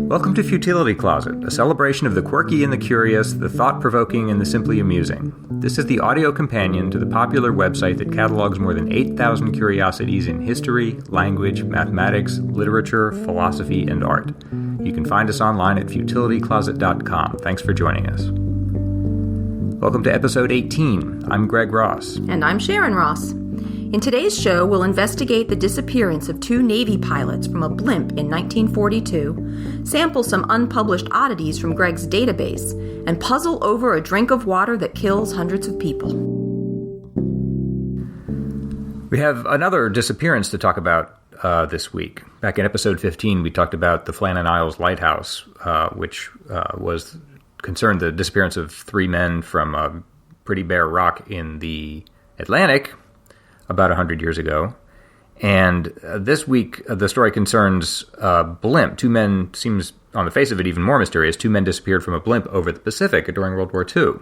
Welcome to Futility Closet, a celebration of the quirky and the curious, the thought-provoking and the simply amusing. This is the audio companion to the popular website that catalogs more than 8,000 curiosities in history, language, mathematics, literature, philosophy, and art. You can find us online at futilitycloset.com. Thanks for joining us. Welcome to episode 18. I'm Greg Ross. And I'm Sharon Ross. In today's show, we'll investigate the disappearance of two Navy pilots from a blimp in 1942, sample some unpublished oddities from Greg's database, and puzzle over a drink of water that kills hundreds of people. We have another disappearance to talk about this week. Back in episode 15, we talked about the Flannan Isles Lighthouse, which was concerned the disappearance of three men from a pretty bare rock in the Atlantic about 100 years ago. And this week, the story concerns Blimp. Two men, seems on the face of it even more mysterious, two men disappeared from a blimp over the Pacific during World War II,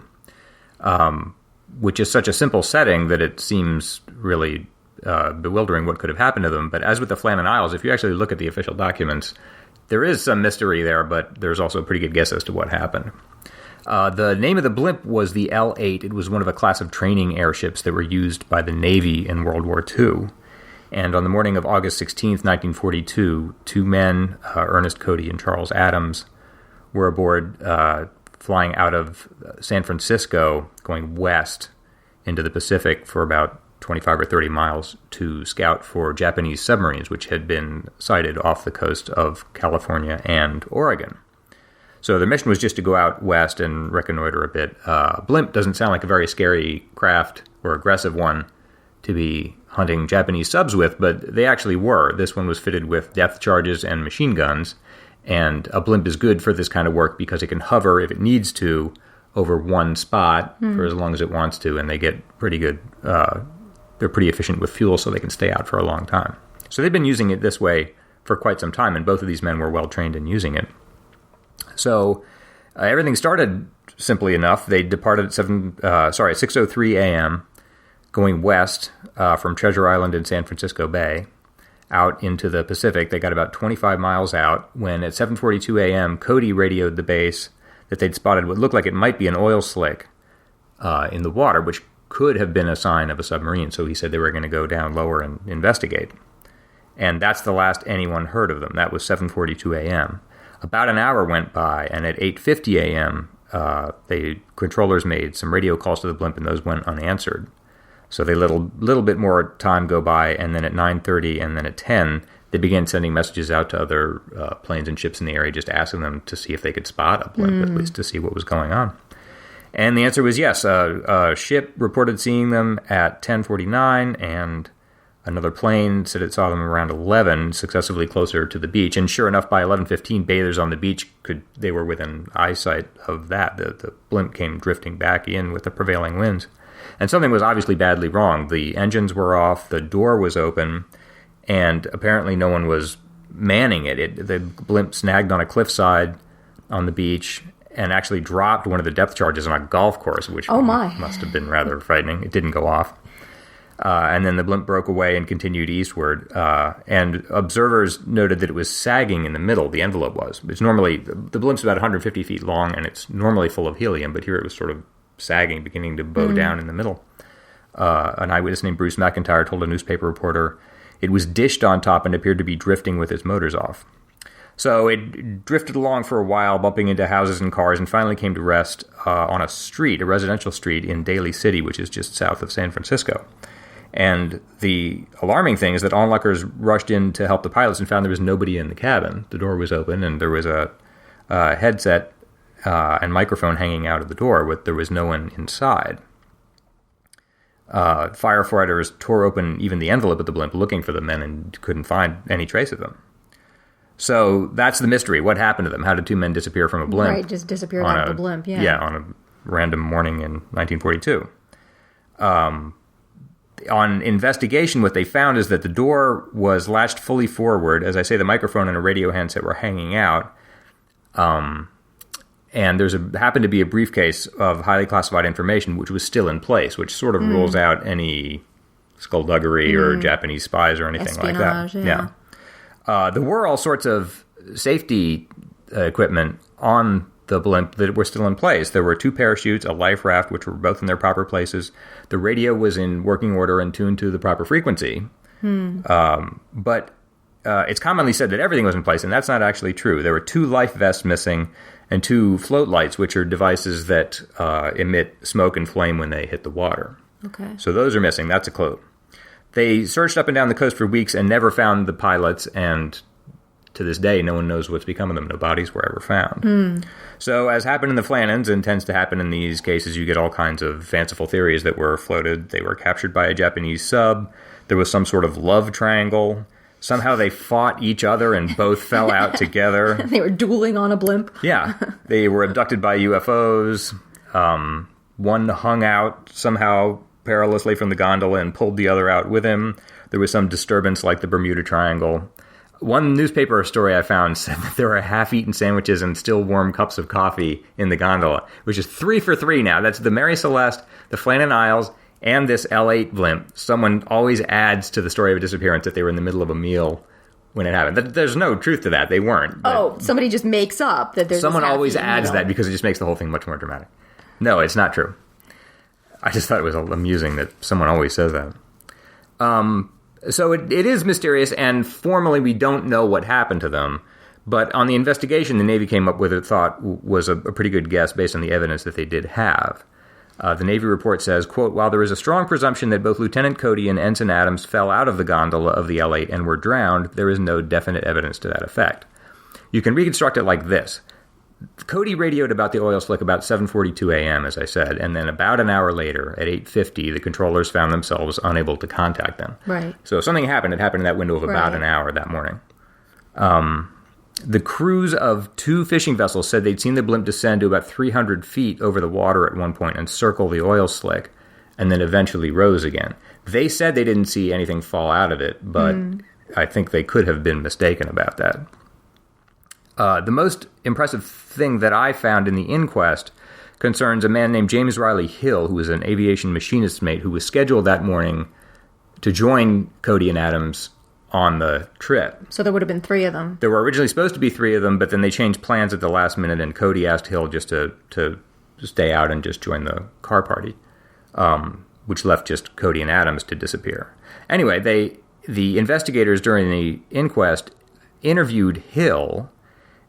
which is such a simple setting that it seems really bewildering what could have happened to them. But as with the Flannan Isles, if you actually look at the official documents, there is some mystery there, but there's also a pretty good guess as to what happened. The name of the blimp was the L-8. It was one of a class of training airships that were used by the Navy in World War II. And on the morning of August 16th, 1942, two men, Ernest Cody and Charles Adams, were aboard flying out of San Francisco, going west into the Pacific for about 25 or 30 miles to scout for Japanese submarines, which had been sighted off the coast of California and Oregon. So their mission was just to go out west and reconnoiter a bit. Blimp doesn't sound like a very scary craft or aggressive one to be hunting Japanese subs with, but they actually were. This one was fitted with depth charges and machine guns, and a blimp is good for this kind of work because it can hover, if it needs to, over one spot for as long as it wants to, and they get pretty good. They're pretty efficient with fuel, so they can stay out for a long time. So they've been using it this way for quite some time, and both of these men were well trained in using it. So everything started simply enough. They departed at 6:03 a.m., going west from Treasure Island in San Francisco Bay out into the Pacific. They got about 25 miles out when at 7:42 a.m., Cody radioed the base that they'd spotted what looked like it might be an oil slick in the water, which could have been a sign of a submarine. So he said they were going to go down lower and investigate. And that's the last anyone heard of them. That was 7:42 a.m. About an hour went by, and at 8:50 a.m., the controllers made some radio calls to the blimp, and those went unanswered. So they let a little bit more time go by, and then at 9:30 and then at 10, they began sending messages out to other planes and ships in the area, just asking them to see if they could spot a blimp, at least to see what was going on. And the answer was yes. A ship reported seeing them at 10:49, and another plane said it saw them around 11, successively closer to the beach. And sure enough, by 11:15, bathers on the beach they were within eyesight of that. The blimp came drifting back in with the prevailing winds. And something was obviously badly wrong. The engines were off, the door was open, and apparently no one was manning it. The blimp snagged on a cliffside on the beach and actually dropped one of the depth charges on a golf course, which must have been rather frightening. It didn't go off. And then the blimp broke away and continued eastward. And observers noted that it was sagging in the middle, the envelope was. It's normally, the blimp's about 150 feet long, and it's normally full of helium, but here it was sort of sagging, beginning to bow down in the middle. An eyewitness named Bruce McIntyre told a newspaper reporter it was dished on top and appeared to be drifting with its motors off. So it drifted along for a while, bumping into houses and cars, and finally came to rest on a street, a residential street in Daly City, which is just south of San Francisco. And the alarming thing is that onlookers rushed in to help the pilots and found there was nobody in the cabin. The door was open, and there was a headset and microphone hanging out of the door, but there was no one inside. Firefighters tore open even the envelope of the blimp looking for the men and couldn't find any trace of them. So that's the mystery. What happened to them? How did two men disappear from a blimp? Right, just disappeared out of the blimp, yeah. Yeah, on a random morning in 1942. On investigation, what they found is that the door was latched fully forward. As I say, the microphone and a radio handset were hanging out. And happened to be a briefcase of highly classified information, which was still in place, which sort of rules out any skullduggery or Japanese spies or anything espionage, like that. Yeah. There were all sorts of safety equipment on the blimp that were still in place. There were 2 parachutes, a life raft, which were both in their proper places. The radio was in working order and tuned to the proper frequency. But it's commonly said that everything was in place, and that's not actually true. There were 2 life vests missing and 2 float lights, which are devices that emit smoke and flame when they hit the water. Okay. So those are missing. That's a clue. They searched up and down the coast for weeks and never found the pilots, and to this day, no one knows what's become of them. No bodies were ever found. So, as happened in the Flannans, and tends to happen in these cases, you get all kinds of fanciful theories that were floated. They were captured by a Japanese sub. There was some sort of love triangle. Somehow they fought each other and both fell out together. They were dueling on a blimp. Yeah. They were abducted by UFOs. One hung out somehow perilously from the gondola and pulled the other out with him. There was some disturbance like the Bermuda Triangle. One newspaper story I found said that there were half-eaten sandwiches and still warm cups of coffee in the gondola, which is 3 for 3 now. That's the Mary Celeste, the Flannan Isles, and this L8 blimp. Someone always adds to the story of a disappearance that they were in the middle of a meal when it happened. There's no truth to that. They weren't. Oh, somebody just makes up that there's someone always adds that because it just makes the whole thing much more dramatic. No, it's not true. I just thought it was amusing that someone always says that. So it is mysterious, and formally we don't know what happened to them. But on the investigation, the Navy came up with what it thought was a pretty good guess based on the evidence that they did have. The Navy report says, quote, while there is a strong presumption that both Lieutenant Cody and Ensign Adams fell out of the gondola of the L8 and were drowned, there is no definite evidence to that effect. You can reconstruct it like this. Cody radioed about the oil slick about 7:42 a.m., as I said, and then about an hour later, at 8:50, the controllers found themselves unable to contact them. Right. So if something happened, it happened in that window of about an hour that morning. The crews of 2 fishing vessels said they'd seen the blimp descend to about 300 feet over the water at one point and circle the oil slick, and then eventually rose again. They said they didn't see anything fall out of it, but I think they could have been mistaken about that. The most impressive thing that I found in the inquest concerns a man named James Riley Hill, who was an aviation machinist's mate who was scheduled that morning to join Cody and Adams on the trip. So there would have been 3 of them. There were originally supposed to be 3 of them, but then they changed plans at the last minute, and Cody asked Hill just to stay out and just join the car party, which left just Cody and Adams to disappear. Anyway, the investigators during the inquest interviewed Hill,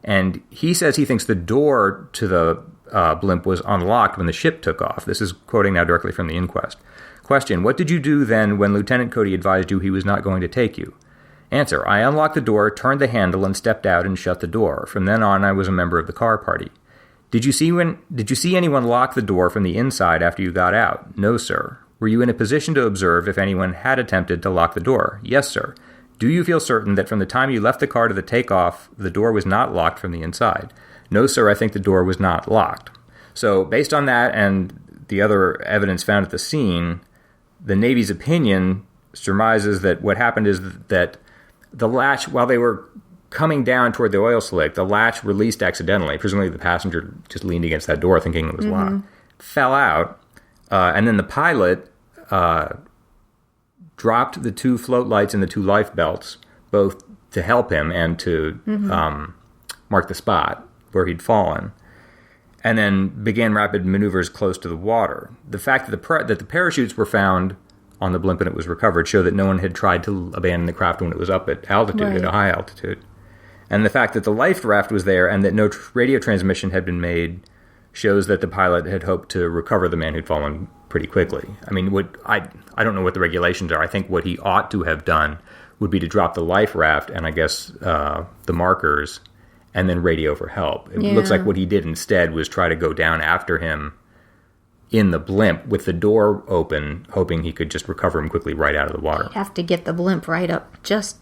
and he says he thinks the door to the blimp was unlocked when the ship took off. This is quoting now directly from the inquest. Question, what did you do then when Lieutenant Cody advised you he was not going to take you? Answer, I unlocked the door, turned the handle, and stepped out and shut the door. From then on, I was a member of the car party. Did you see anyone lock the door from the inside after you got out? No, sir. Were you in a position to observe if anyone had attempted to lock the door? Yes, sir. Do you feel certain that from the time you left the car to the takeoff, the door was not locked from the inside? No, sir, I think the door was not locked. So, based on that and the other evidence found at the scene, the Navy's opinion surmises that what happened is that the latch, while they were coming down toward the oil slick, the latch released accidentally. Presumably the passenger just leaned against that door thinking it was locked. Fell out, and then the pilot dropped the 2 float lights and the 2 life belts, both to help him and to mark the spot where he'd fallen, and then began rapid maneuvers close to the water. The fact that the parachutes were found on the blimp and it was recovered show that no one had tried to abandon the craft when it was up at altitude, at a high altitude. And the fact that the life raft was there and that no radio transmission had been made shows that the pilot had hoped to recover the man who'd fallen pretty quickly. I mean, I don't know what the regulations are. I think what he ought to have done would be to drop the life raft and I guess the markers and then radio for help. It looks like what he did instead was try to go down after him in the blimp with the door open, hoping he could just recover him quickly right out of the water. You'd have to get the blimp right up just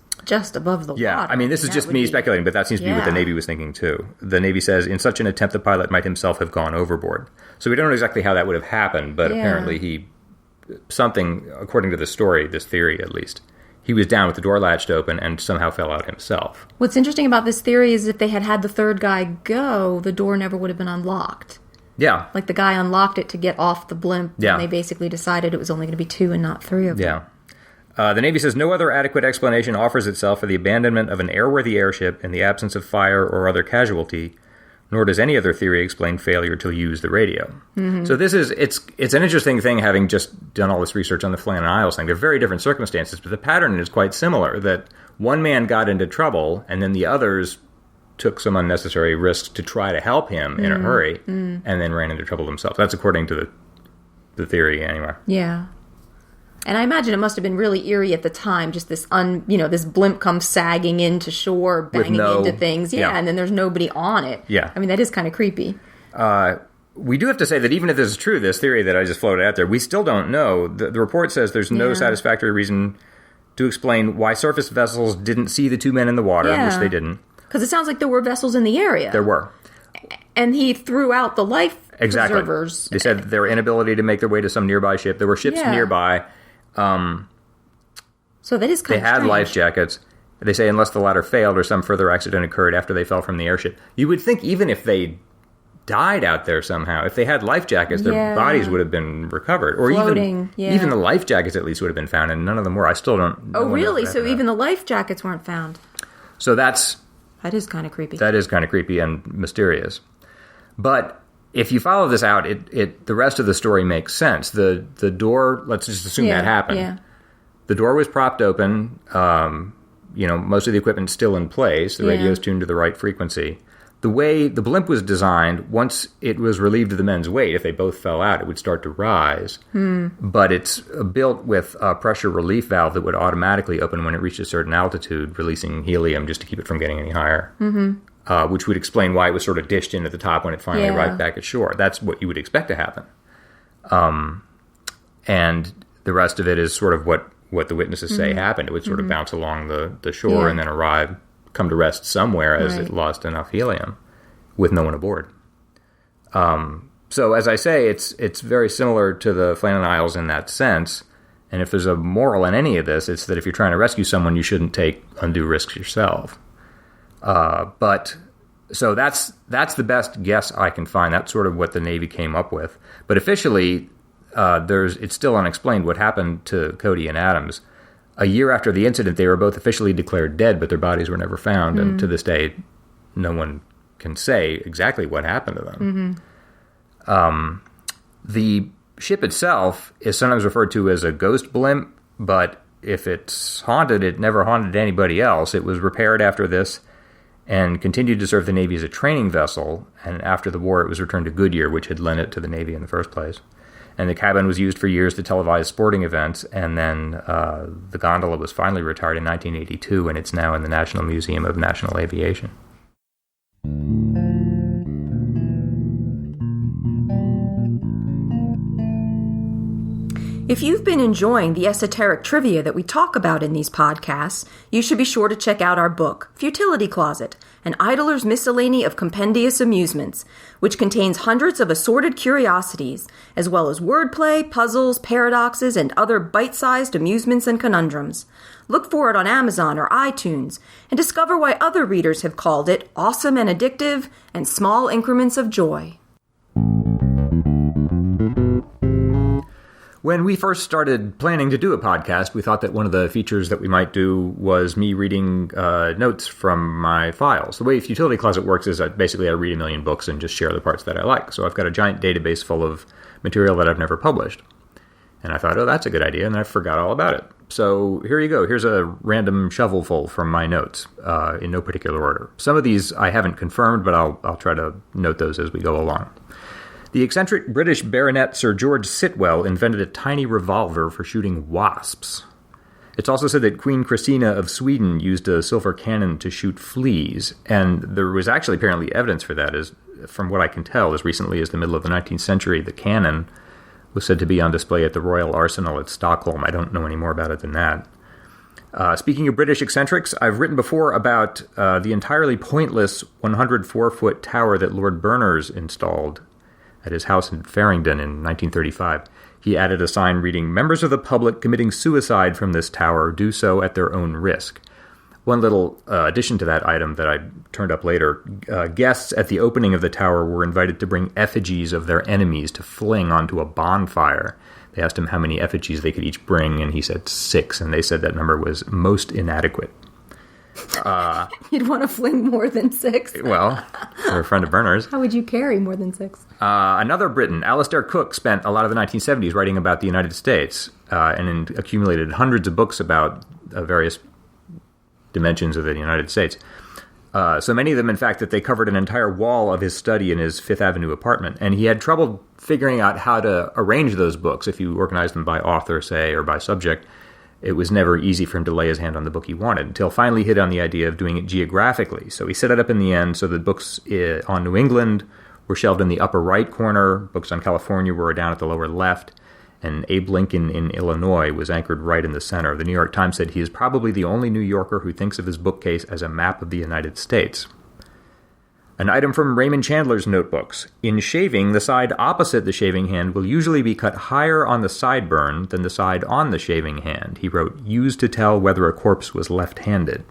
above the water. Yeah, I mean, this is just me speculating, but that seems to be what the Navy was thinking too. The Navy says, in such an attempt, the pilot might himself have gone overboard. So we don't know exactly how that would have happened, but apparently according to the story, this theory at least, he was down with the door latched open and somehow fell out himself. What's interesting about this theory is if they had the 3rd guy go, the door never would have been unlocked. Yeah. Like the guy unlocked it to get off the blimp, and they basically decided it was only going to be 2 and not 3 of them. The Navy says no other adequate explanation offers itself for the abandonment of an airworthy airship in the absence of fire or other casualty, nor does any other theory explain failure to use the radio. Mm-hmm. So it's an interesting thing, having just done all this research on the Flannan Isles thing. They're very different circumstances, but the pattern is quite similar, that one man got into trouble, and then the others took some unnecessary risks to try to help him in a hurry, and then ran into trouble themselves. That's according to the theory, anyway. Yeah. And I imagine it must have been really eerie at the time, just this this blimp comes sagging into shore, banging into things. Yeah, and then there's nobody on it. Yeah. I mean, that is kind of creepy. We do have to say that even if this is true, this theory that I just floated out there, we still don't know. The report says there's no satisfactory reason to explain why surface vessels didn't see the two men in the water, which they didn't. Because it sounds like there were vessels in the area. There were. And he threw out the life preservers. They said their inability to make their way to some nearby ship. There were ships nearby. So that is kind of strange. They had life jackets. They say unless the latter failed or some further accident occurred after they fell from the airship. You would think even if they died out there somehow, if they had life jackets, their bodies would have been recovered. Or floating, even the life jackets at least would have been found, and none of them were. I still don't know. Oh, really? So even the life jackets weren't found? So that is kind of creepy. That is kind of creepy and mysterious. But if you follow this out, the rest of the story makes sense. The door, let's just assume that happened. Yeah. The door was propped open. Most of the equipment's still in place. The radio's tuned to the right frequency. The way the blimp was designed, once it was relieved of the men's weight, if they both fell out, it would start to rise. But it's built with a pressure relief valve that would automatically open when it reached a certain altitude, releasing helium just to keep it from getting any higher. Which would explain why it was sort of dished in at the top when it finally arrived back at shore. That's what you would expect to happen. And the rest of it is sort of what the witnesses say happened. It would sort of bounce along the shore and then come to rest somewhere as it lost enough helium with no one aboard. So as I say, it's very similar to the Flannan Isles in that sense. And if there's a moral in any of this, it's that if you're trying to rescue someone, you shouldn't take undue risks yourself. So that's the best guess I can find. That's sort of what the Navy came up with. But officially, it's still unexplained what happened to Cody and Adams. A year after the incident, they were both officially declared dead, but their bodies were never found. And to this day, no one can say exactly what happened to them. The ship itself is sometimes referred to as a ghost blimp, but if it's haunted, it never haunted anybody else. It was repaired after this and continued to serve the Navy as a training vessel. And after the war, it was returned to Goodyear, which had lent it to the Navy in the first place. And the cabin was used for years to televise sporting events, and then the gondola was finally retired in 1982, and it's now in the National Museum of National Aviation. If you've been enjoying the esoteric trivia that we talk about in these podcasts, you should be sure to check out our book, Futility Closet, an idler's miscellany of compendious amusements, which contains hundreds of assorted curiosities, as well as wordplay, puzzles, paradoxes, and other bite-sized amusements and conundrums. Look for it on Amazon or iTunes, and discover why other readers have called it awesome and addictive and small increments of joy. When we first started planning to do a podcast, we thought that one of the features that we might do was me reading notes from my files. The way Futility Closet works is that basically I read a million books and just share the parts that I like. So I've got a giant database full of material that I've never published. And I thought, that's a good idea, and I forgot all about it. So here you go. Here's a random shovelful from my notes in no particular order. Some of these I haven't confirmed, but I'll try to note those as we go along. The eccentric British baronet Sir George Sitwell invented a tiny revolver for shooting wasps. It's also said that Queen Christina of Sweden used a silver cannon to shoot fleas, and there was actually apparently evidence for that, as from what I can tell, as recently as the middle of the 19th century. The cannon was said to be on display at the Royal Arsenal at Stockholm. I don't know any more about it than that. Speaking of British eccentrics, I've written before about the entirely pointless 104-foot tower that Lord Berners installed at his house in Farringdon in 1935. He added a sign reading, "Members of the public committing suicide from this tower do so at their own risk." One little addition to that item that I turned up later, guests at the opening of the tower were invited to bring effigies of their enemies to fling onto a bonfire. They asked him how many effigies they could each bring, and he said 6, and they said that number was most inadequate. You'd want to fling more than 6? Well, they're a friend of Berners. How would you carry more than 6? Another Briton, Alistair Cooke, spent a lot of the 1970s writing about the United States and accumulated hundreds of books about various dimensions of the United States. So many of them, in fact, that they covered an entire wall of his study in his Fifth Avenue apartment. And he had trouble figuring out how to arrange those books. If you organized them by author, say, or by subject, it was never easy for him to lay his hand on the book he wanted, until finally he hit on the idea of doing it geographically. So he set it up in the end so the books on New England were shelved in the upper right corner, books on California were down at the lower left, and Abe Lincoln in Illinois was anchored right in the center. The New York Times said he is probably the only New Yorker who thinks of his bookcase as a map of the United States. An item from Raymond Chandler's notebooks. In shaving, the side opposite the shaving hand will usually be cut higher on the sideburn than the side on the shaving hand. He wrote, used to tell whether a corpse was left-handed.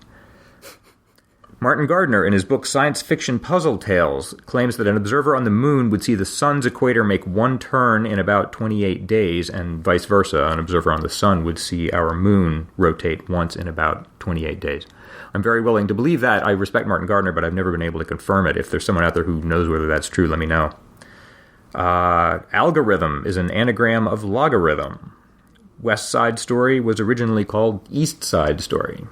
Martin Gardner, in his book Science Fiction Puzzle Tales, claims that an observer on the moon would see the sun's equator make one turn in about 28 days, and vice versa. An observer on the sun would see our moon rotate once in about 28 days. I'm very willing to believe that. I respect Martin Gardner, but I've never been able to confirm it. If there's someone out there who knows whether that's true, let me know. Algorithm is an anagram of logarithm. West Side Story was originally called East Side Story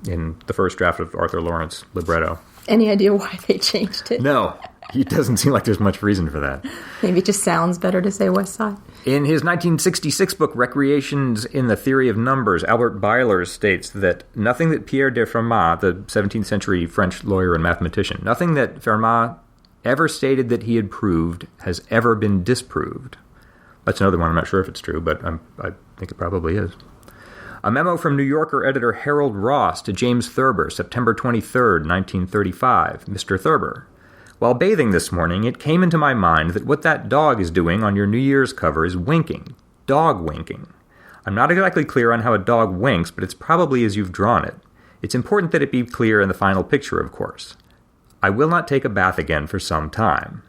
in the first draft of Arthur Lawrence's libretto. Any idea why they changed it? No. It doesn't seem like there's much reason for that. Maybe it just sounds better to say West Side. In his 1966 book, Recreations in the Theory of Numbers, Albert Byler states that nothing that Pierre de Fermat, the 17th century French lawyer and mathematician, nothing that Fermat ever stated that he had proved has ever been disproved. That's another one. I'm not sure if it's true, but I think it probably is. A memo from New Yorker editor Harold Ross to James Thurber, September 23rd, 1935. Mr. Thurber, while bathing this morning, it came into my mind that what that dog is doing on your New Year's cover is winking. Dog winking. I'm not exactly clear on how a dog winks, but it's probably as you've drawn it. It's important that it be clear in the final picture, of course. I will not take a bath again for some time.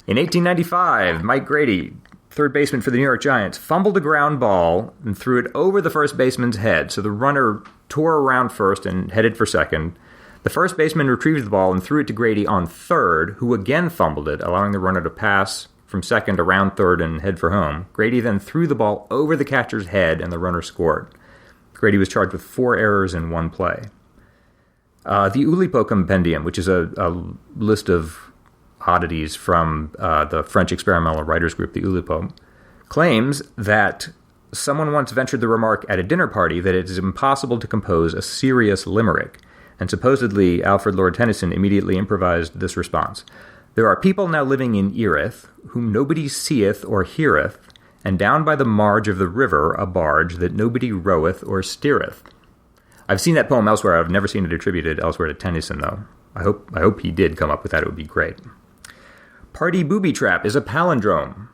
In 1895, Mike Grady, third baseman for the New York Giants, fumbled a ground ball and threw it over the first baseman's head, so the runner tore around first and headed for second. The first baseman retrieved the ball and threw it to Grady on third, who again fumbled it, allowing the runner to pass from second around third and head for home. Grady then threw the ball over the catcher's head, and the runner scored. Grady was charged with 4 errors in 1 play. The Oulipo Compendium, which is a list of oddities from the French experimental writers group, the Oulipo, claims that someone once ventured the remark at a dinner party that it is impossible to compose a serious limerick. And supposedly, Alfred Lord Tennyson immediately improvised this response. There are people now living in Erith, whom nobody seeth or heareth, and down by the marge of the river a barge that nobody roweth or steereth. I've seen that poem elsewhere. I've never seen it attributed elsewhere to Tennyson, though. I hope he did come up with that. It would be great. Party booby trap is a palindrome.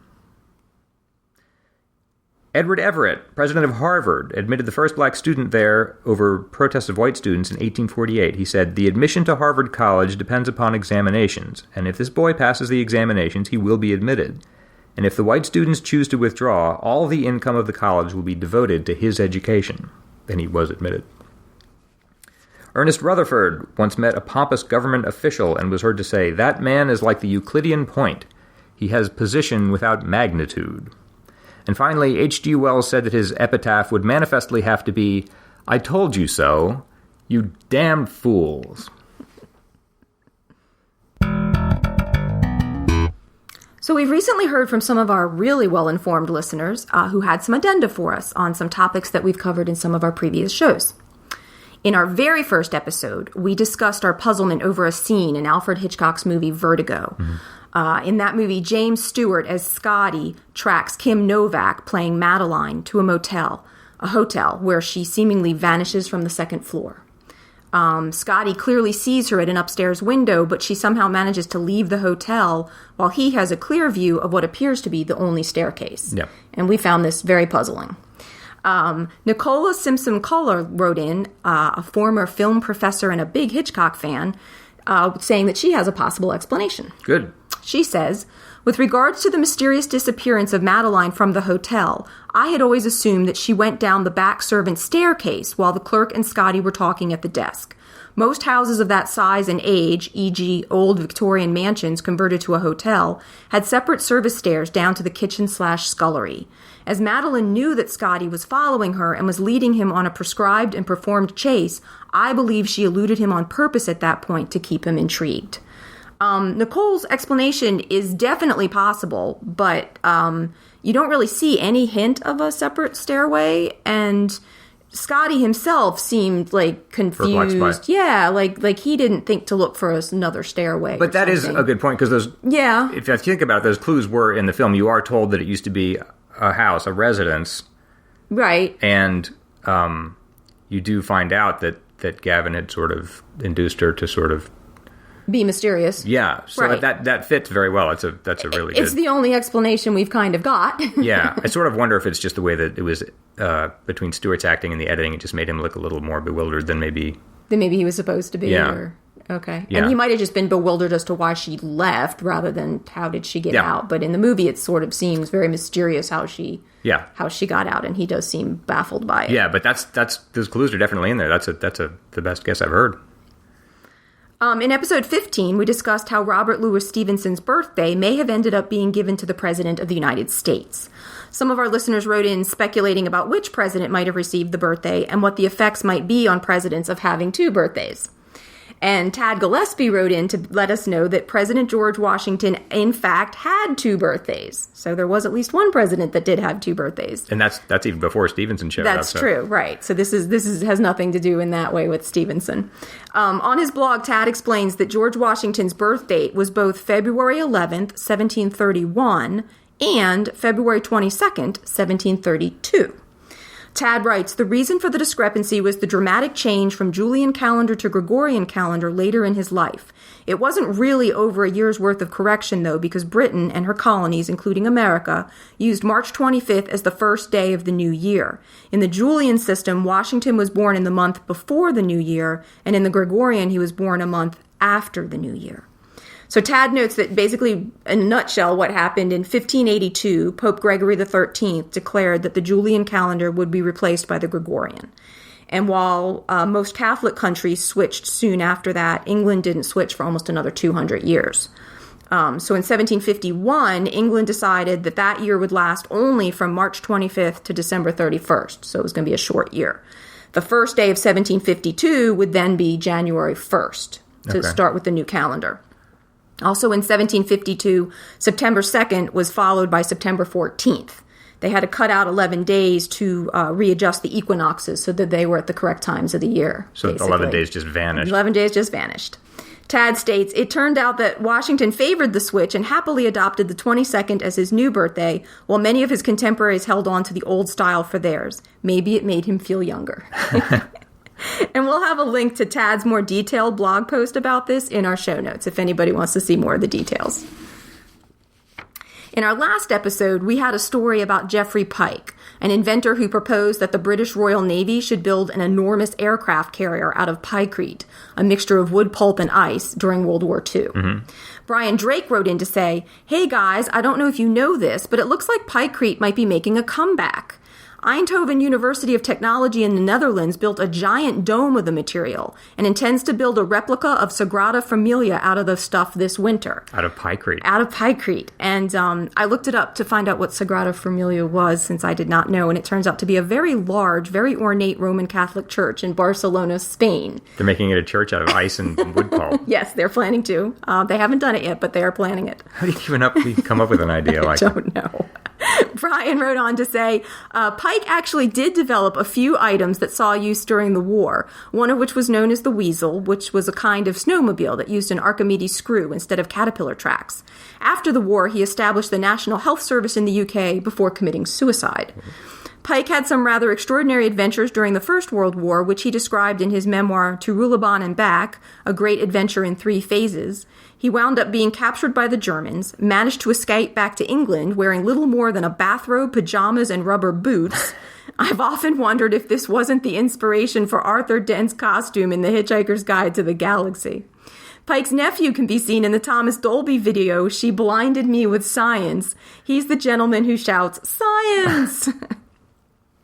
Edward Everett, president of Harvard, admitted the first black student there over protests of white students in 1848. He said, the admission to Harvard College depends upon examinations, and if this boy passes the examinations, he will be admitted. And if the white students choose to withdraw, all the income of the college will be devoted to his education. Then he was admitted. Ernest Rutherford once met a pompous government official and was heard to say, that man is like the Euclidean point. He has position without magnitude. And finally, H.G. Wells said that his epitaph would manifestly have to be, I told you so, you damned fools. So we've recently heard from some of our really well-informed listeners who had some addenda for us on some topics that we've covered in some of our previous shows. In our very first episode, we discussed our puzzlement over a scene in Alfred Hitchcock's movie Vertigo. Mm-hmm. In that movie, James Stewart as Scotty tracks Kim Novak playing Madeline to a hotel where she seemingly vanishes from the second floor. Scotty clearly sees her at an upstairs window, but she somehow manages to leave the hotel while he has a clear view of what appears to be the only staircase. Yep. And we found this very puzzling. Nicola Simpson-Culler wrote in, a former film professor and a big Hitchcock fan, saying that she has a possible explanation. Good. She says, with regards to the mysterious disappearance of Madeline from the hotel, I had always assumed that she went down the back servants' staircase while the clerk and Scotty were talking at the desk. Most houses of that size and age, e.g. old Victorian mansions converted to a hotel, had separate service stairs down to the kitchen/scullery. As Madeline knew that Scotty was following her and was leading him on a prescribed and performed chase, I believe she eluded him on purpose at that point to keep him intrigued. Nicole's explanation is definitely possible, but you don't really see any hint of a separate stairway, and Scotty himself seemed like confused. Yeah, like he didn't think to look for another stairway. But that is a good point, because those, if you think about it, those clues were in the film. You are told that it used to be a house, a residence. Right. And you do find out that Gavin had sort of induced her to sort of be mysterious. Yeah, so right. that fits very well. That's a really good... It's the only explanation we've kind of got. Yeah, I sort of wonder if it's just the way that it was between Stewart's acting and the editing, it just made him look a little more bewildered than maybe he was supposed to be. Yeah. Okay. Yeah. And he might have just been bewildered as to why she left rather than how did she get out. But in the movie, it sort of seems very mysterious how she got out, and he does seem baffled by it. Yeah, but that's those clues are definitely in there. That's the best guess I've heard. In episode 15, we discussed how Robert Louis Stevenson's birthday may have ended up being given to the President of the United States. Some of our listeners wrote in speculating about which president might have received the birthday and what the effects might be on presidents of having two birthdays. And Tad Gillespie wrote in to let us know that President George Washington, in fact, had two birthdays. So there was at least one president that did have two birthdays. And that's even before Stevenson showed up. That's true, right. So this has nothing to do in that way with Stevenson. On his blog, Tad explains that George Washington's birth date was both February 11th, 1731, and February 22nd, 1732. Tad writes, the reason for the discrepancy was the dramatic change from Julian calendar to Gregorian calendar later in his life. It wasn't really over a year's worth of correction, though, because Britain and her colonies, including America, used March 25th as the first day of the new year. In the Julian system, Washington was born in the month before the new year, and in the Gregorian, he was born a month after the new year. So Tad notes that basically, in a nutshell, what happened in 1582, Pope Gregory XIII declared that the Julian calendar would be replaced by the Gregorian. And while most Catholic countries switched soon after that, England didn't switch for almost another 200 years. So in 1751, England decided that year would last only from March 25th to December 31st. So it was going to be a short year. The first day of 1752 would then be January 1st to start with the new calendar. Also in 1752, September 2nd was followed by September 14th. They had to cut out 11 days to readjust the equinoxes so that they were at the correct times of the year. So basically. 11 days just vanished. 11 days just vanished. Tad states, it turned out that Washington favored the switch and happily adopted the 22nd as his new birthday, while many of his contemporaries held on to the old style for theirs. Maybe it made him feel younger. And we'll have a link to Tad's more detailed blog post about this in our show notes if anybody wants to see more of the details. In our last episode, we had a story about Geoffrey Pike, an inventor who proposed that the British Royal Navy should build an enormous aircraft carrier out of pykrete, a mixture of wood pulp and ice, during World War II. Mm-hmm. Brian Drake wrote in to say, hey guys, I don't know if you know this, but it looks like pykrete might be making a comeback. Eindhoven University of Technology in the Netherlands built a giant dome of the material and intends to build a replica of Sagrada Familia out of the stuff this winter. Out of pykrete. Out of pykrete. And I looked it up to find out what Sagrada Familia was, since I did not know, and it turns out to be a very large, very ornate Roman Catholic church in Barcelona, Spain. They're making it a church out of ice and wood pulp. Yes, they're planning to. They haven't done it yet, but they are planning it. How do you come up with an idea like that? I don't know. Brian wrote on to say, Pike actually did develop a few items that saw use during the war, one of which was known as the Weasel, which was a kind of snowmobile that used an Archimedes screw instead of caterpillar tracks. After the war, he established the National Health Service in the UK before committing suicide. Pike had some rather extraordinary adventures during the First World War, which he described in his memoir To Ruhlebahn and Back, A Great Adventure in 3 Phases. He wound up being captured by the Germans, managed to escape back to England wearing little more than a bathrobe, pajamas, and rubber boots. I've often wondered if this wasn't the inspiration for Arthur Dent's costume in The Hitchhiker's Guide to the Galaxy. Pike's nephew can be seen in the Thomas Dolby video, She Blinded Me with Science. He's the gentleman who shouts, "Science!"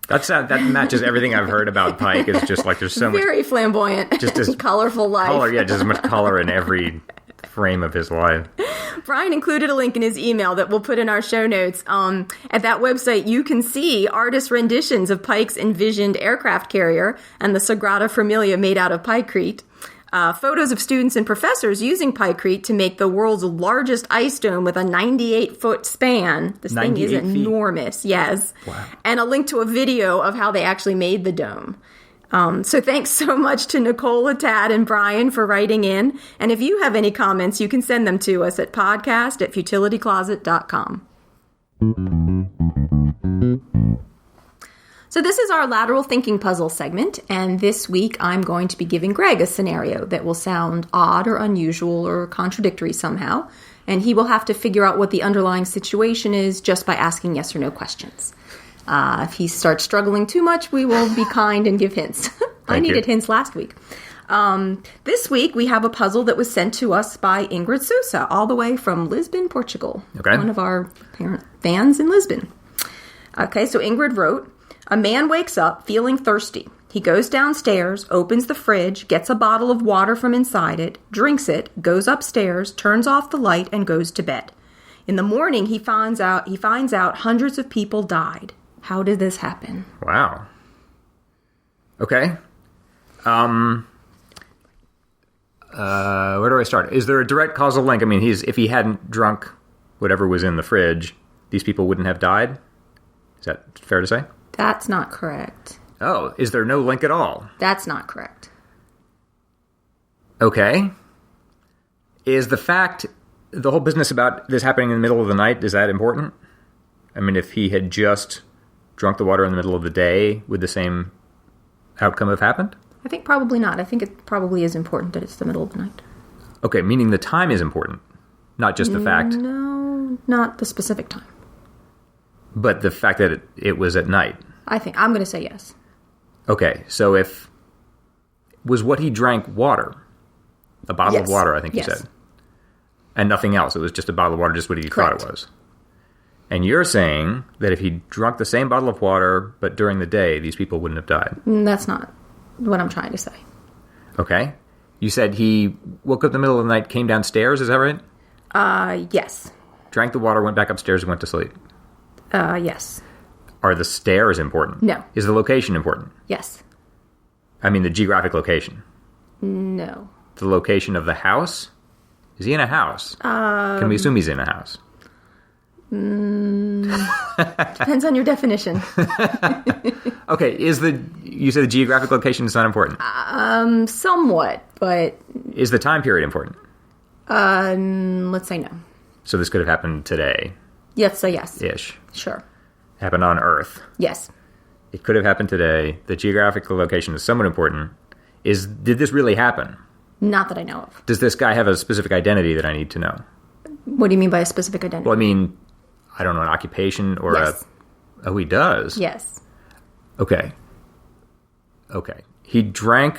That matches everything I've heard about Pike. It's just like there's so much... Very flamboyant. Just as colorful life. Color, yeah, just as much color in every frame of his life. Brian included a link in his email that we'll put in our show notes. At that website, you can see artist renditions of Pike's envisioned aircraft carrier and the Sagrada Familia made out of pikecrete. Photos of students and professors using pikecrete to make the world's largest ice dome with a 98-foot span. This thing is enormous, yes. Wow. And a link to a video of how they actually made the dome. So thanks so much to Nicole, Tad, and Brian for writing in. And if you have any comments, you can send them to us at podcast@futilitycloset.com. So this is our lateral thinking puzzle segment, and this week I'm going to be giving Greg a scenario that will sound odd or unusual or contradictory somehow, and he will have to figure out what the underlying situation is just by asking yes or no questions. If he starts struggling too much, we will be kind and give hints. I needed hints last week. This week we have a puzzle that was sent to us by Ingrid Sousa, all the way from Lisbon, Portugal. Okay. One of our parent fans in Lisbon. Okay, so Ingrid wrote, a man wakes up feeling thirsty. He goes downstairs, opens the fridge, gets a bottle of water from inside it, drinks it, goes upstairs, turns off the light, and goes to bed. In the morning, he finds out hundreds of people died. How did this happen? Wow. Okay. Where do I start? Is there a direct causal link? I mean, if he hadn't drunk whatever was in the fridge, these people wouldn't have died? Is that fair to say? That's not correct. Oh, is there no link at all? That's not correct. Okay. Is the whole business about this happening in the middle of the night, is that important? I mean, if he had just drunk the water in the middle of the day, would the same outcome have happened? I think probably not. I think it probably is important that it's the middle of the night. Okay, meaning the time is important, not just the fact. No, not the specific time. But the fact that it was at night. I'm going to say yes. Okay, so was what he drank water? A bottle of water, I think you said. And nothing else. It was just a bottle of water, just what he thought it was. And you're saying that if he drunk the same bottle of water, but during the day, these people wouldn't have died. That's not what I'm trying to say. Okay. You said he woke up in the middle of the night, came downstairs, is that right? Yes. Drank the water, went back upstairs, and went to sleep. Yes. Are the stairs important? No. Is the location important? Yes. I mean, the geographic location. No. The location of the house? Is he in a house? Can we assume he's in a house? Depends on your definition. Okay, you said the geographic location is not important? Somewhat, but... Is the time period important? Let's say no. So this could have happened today? Let's say yes. Ish. Sure. Happened on Earth? Yes. It could have happened today. The geographic location is somewhat important. Did this really happen? Not that I know of. Does this guy have a specific identity that I need to know? What do you mean by a specific identity? Well, I mean, I don't know, an occupation or yes. Oh, he does? Yes. Okay. He drank...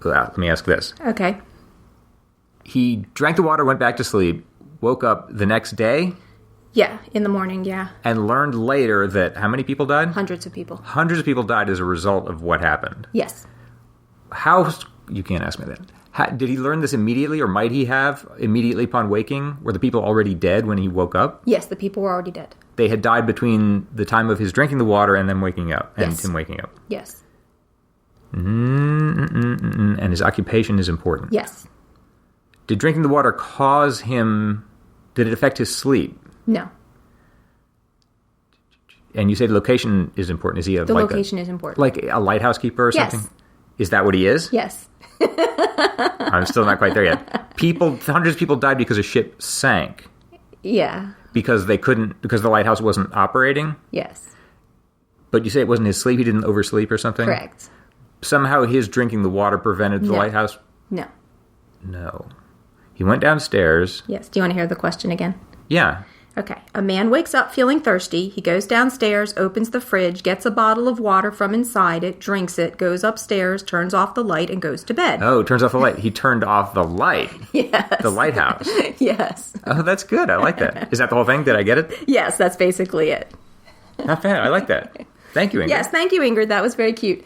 let me ask this. Okay. He drank the water, went back to sleep, woke up the next day? Yeah, in the morning, yeah. And learned later that how many people died? Hundreds of people. Hundreds of people died as a result of what happened. Yes. How... You can't ask me that. Did he learn this immediately, or might he have immediately upon waking? Were the people already dead when he woke up? Yes, the people were already dead. They had died between the time of his drinking the water and then waking up, and yes. him waking up. Yes. And his occupation is important. Yes. Did drinking the water cause him... Did it affect his sleep? No. And you say the location is important. Is he the location is important. Like a lighthouse keeper or something? Yes. Is that what he is? Yes. I'm still not quite there yet. Hundreds of people died because a ship sank. Yeah. Because the lighthouse wasn't operating? Yes. But you say it wasn't his sleep? He didn't oversleep or something? Correct. Somehow his drinking the water prevented the lighthouse? No. No. He went downstairs. Yes. Do you want to hear the question again? Yeah. Okay. A man wakes up feeling thirsty. He goes downstairs, opens the fridge, gets a bottle of water from inside it, drinks it, goes upstairs, turns off the light, and goes to bed. Oh, turns off the light. He turned off the light. Yes. The lighthouse. Yes. Oh, that's good. I like that. Is that the whole thing? Did I get it? Yes, that's basically it. Not bad. I like that. Thank you, Ingrid. Yes, thank you, Ingrid. That was very cute.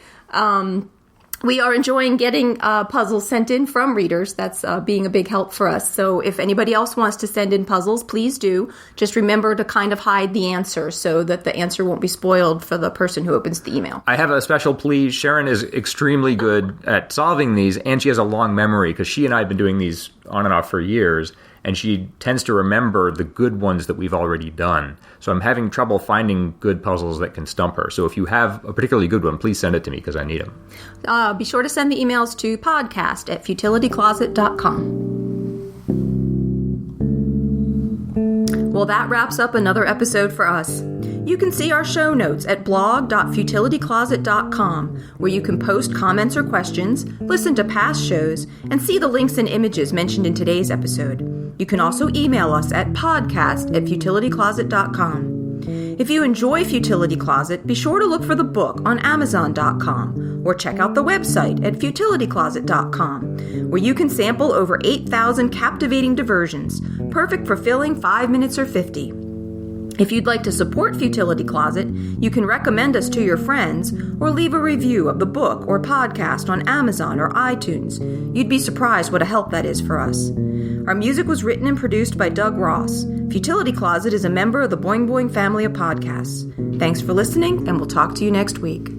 We are enjoying getting puzzles sent in from readers. That's being a big help for us. So if anybody else wants to send in puzzles, please do. Just remember to kind of hide the answer so that the answer won't be spoiled for the person who opens the email. I have a special plea. Sharon is extremely good at solving these, and she has a long memory because she and I have been doing these on and off for years, and she tends to remember the good ones that we've already done. So I'm having trouble finding good puzzles that can stump her. So if you have a particularly good one, please send it to me because I need them. Be sure to send the emails to podcast@futilitycloset.com. Well, that wraps up another episode for us. You can see our show notes at blog.futilitycloset.com, where you can post comments or questions, listen to past shows, and see the links and images mentioned in today's episode. You can also email us at podcast@futilitycloset.com. If you enjoy Futility Closet, be sure to look for the book on Amazon.com or check out the website at futilitycloset.com, where you can sample over 8,000 captivating diversions, perfect for filling 5 minutes or 50. If you'd like to support Futility Closet, you can recommend us to your friends or leave a review of the book or podcast on Amazon or iTunes. You'd be surprised what a help that is for us. Our music was written and produced by Doug Ross. Futility Closet is a member of the Boing Boing family of podcasts. Thanks for listening, and we'll talk to you next week.